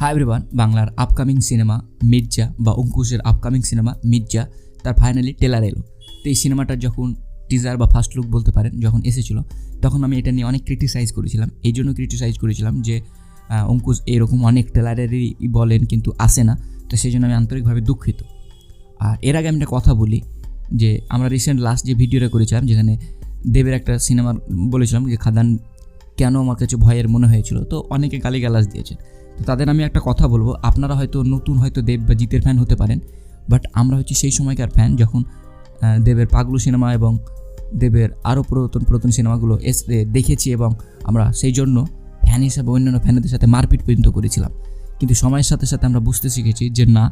Hi everyone, বাংলার upcoming cinema Mirza বা অঙ্কুশের upcoming cinema Mirza তার ফাইনালি ট্রেলার এলো। তো এই সিনেমাটার যখন টিজার বা ফার্স্ট লুক বলতে পারেন যখন এসেছিলো, তখন আমি এটা নিয়ে অনেক ক্রিটিসাইজ করেছিলাম। এই জন্য ক্রিটিসাইজ করেছিলাম যে অঙ্কুশ এরকম অনেক ট্রেলারেরই বলেন কিন্তু আসে না, তো সেই জন্য আমি আন্তরিকভাবে দুঃখিত। আর এর আগে আমি একটা কথা বলি যে আমরা রিসেন্ট লাস্ট যে ভিডিওটা করেছিলাম যেখানে দেবের একটা সিনেমা বলেছিলাম যে খাদান কেন আমার কাছে ভয়ের মনে হয়েছিল, তো অনেকে গালিগালাজ দিয়েছেন। তো তাদের আমি একটা কথা বলবো, আপনারা হয়তো নতুন হয়তো দেব বা জিতের ফ্যান হতে পারেন, বাট আমরা হচ্ছে সেই সময়কার ফ্যান যখন দেবের পাগলু সিনেমা এবং দেবের আরও পুরাতন সিনেমাগুলো দেখেছি এবং আমরা সেই জন্য ফ্যান হিসাবে অন্যান্য ফ্যানদের সাথে মারপিট পর্যন্ত করেছিলাম। কিন্তু সময়ের সাথে সাথে আমরা বুঝতে শিখেছি যে না,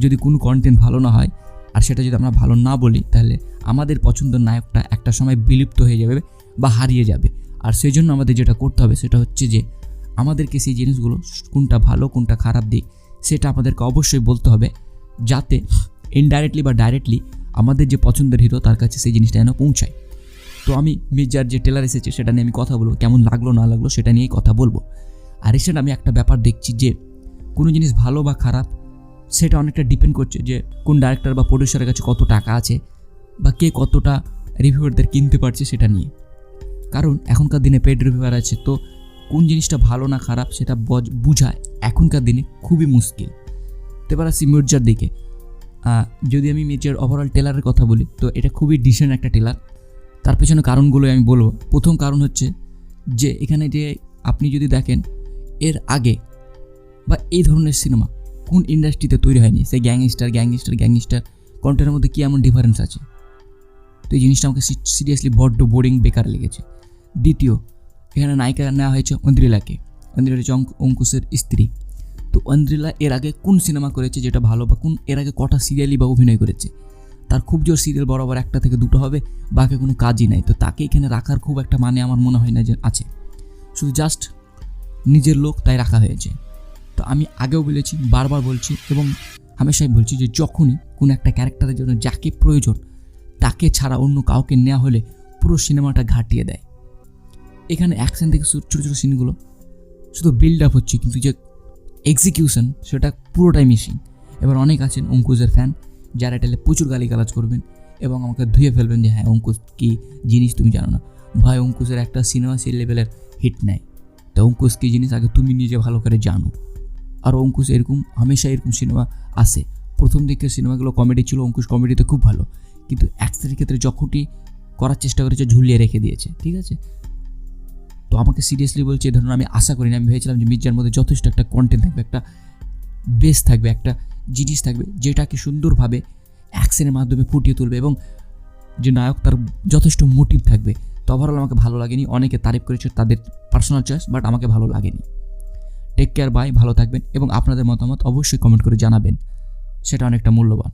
যদি কোনো কন্টেন্ট ভালো না হয় আর সেটা যদি আমরা ভালো না বলি, তাহলে আমাদের পছন্দের নায়কটা একটা সময় বিলুপ্ত হয়ে যাবে বা হারিয়ে যাবে। আর সেই জন্য আমাদের যেটা করতে হবে সেটা হচ্ছে যে আমাদেরকে সেই জিনিসগুলো কোনটা ভালো কোনটা খারাপ দিক সেটা আমাদেরকে অবশ্যই বলতে হবে, যাতে ইনডাইরেক্টলি বা ডাইরেক্টলি আমাদের যে পছন্দের হিরো তার কাছে সেই জিনিসটা যেন পৌঁছায়। তো আমি মির্জার যে ট্রেলার এসেছে সেটা নিয়ে আমি কথা বলবো, কেমন লাগলো না লাগলো সেটা নিয়েই কথা বলবো। আর রিসেন্ট আমি একটা ব্যাপার দেখছি যে কোনো জিনিস ভালো বা খারাপ সেটা অনেকটা ডিপেন্ড করছে যে কোন ডাইরেক্টর বা প্রডিউসারের কাছে কত টাকা আছে বা কে কতটা রিভিউয়ারদের কিনতে পারছে সেটা নিয়ে। কারণ এখনকার দিনে পেড রিভিউয়ার আছে, তো কোন জিনিসটা ভালো না খারাপ সেটা বোঝা এখনকার দিনে খুবই মুশকিল। তো এবার আসি মির্জার দিকে। যদি আমি মির্জার ওভারঅল ট্রেলারের কথা বলি, তো এটা খুবই ডিসেন্ট একটা ট্রেলার। তার পেছনে কারণগুলো আমি বলবো। প্রথম কারণ হচ্ছে যে এখানে যে আপনি যদি দেখেন এর আগে বা এই ধরনের সিনেমা কোন ইন্ডাস্ট্রিতে তৈরি হয়নি, সেই গ্যাংস্টার কন্টেন্টের মধ্যে কী এমন ডিফারেন্স আছে। তো এই জিনিসটা আমাকে সিরিয়াসলি বড্ড বোরিং বেকার লেগেছে। দ্বিতীয়, এখানে নায়িকা নেওয়া হয়েছে অন্দ্রিলাকে। অন্দ্রিলা হচ্ছে অঙ্কুশের স্ত্রী। তো অন্দ্রিলা এর আগে কোন সিনেমা করেছে যেটা ভালো, বা কোন এর আগে কটা সিরিয়ালই বা অভিনয় করেছে? তার খুব জোর সিরিয়াল বরাবর একটা থেকে দুটো হবে, বাকি কোনো কাজই নাই। তো তাকে এখানে রাখার খুব একটা মানে আমার মনে হয় না যে আছে, শুধু জাস্ট নিজের লোক তাই রাখা হয়েছে। তো আমি আগেও বলেছি, বারবার বলছি এবং হামেশাই বলছি যে যখনই কোনো একটা ক্যারেক্টারের জন্য যাকে প্রয়োজন তাকে ছাড়া অন্য কাউকে নেওয়া হলে পুরো সিনেমাটা ঘাটিয়ে দেয়। এখানে অ্যাকশন থেকে ছোটো ছোটো সিনগুলো শুধু বিল্ড আপ হচ্ছে, কিন্তু যে এক্সিকিউশন সেটা পুরোটাই মিসিং। এবার অনেক আছেন অঙ্কুশের ফ্যান যারা এটালে প্রচুর গালিগালাজ করবেন এবং আমাকে ধুয়ে ফেলবেন যে হ্যাঁ অঙ্কুশ কী জিনিস তুমি জানো না। ভাই, অঙ্কুশের একটা সিনেমা সেই লেভেলের হিট নেয়, তো অঙ্কুশ কী জিনিস আগে তুমি নিজে ভালো করে জানো। আর অঙ্কুশ এরকম হামেশা এরকম সিনেমা আসে। প্রথম দিকের সিনেমাগুলো কমেডি ছিল, অঙ্কুশ কমেডিতে খুব ভালো, কিন্তু অ্যাকশনের ক্ষেত্রে যখনই করার চেষ্টা করেছে ঝুলিয়ে রেখে দিয়েছে। ঠিক আছে, তো আমাকে সিরিয়াসলি বলছে এই ধরনের আমি আশা করিনি। আমি ভেবেছিলাম যে মির্জার মধ্যে যথেষ্ট একটা কন্টেন্ট থাকবে, একটা বেস থাকবে, একটা জিনিস থাকবে যেটাকে সুন্দরভাবে অ্যাকশনের মাধ্যমে ফুটিয়ে তুলবে এবং যে নায়ক তার যথেষ্ট মোটিভ থাকবে। তো ওভারঅল আমাকে ভালো লাগেনি। অনেকে তারিফ করেছে, তাদের পার্সোনাল চয়েস, বাট আমাকে ভালো লাগেনি। টেক কেয়ার, বাই, ভালো থাকবেন এবং আপনাদের মতামত অবশ্যই কমেন্ট করে জানাবেন, সেটা অনেকটা মূল্যবান।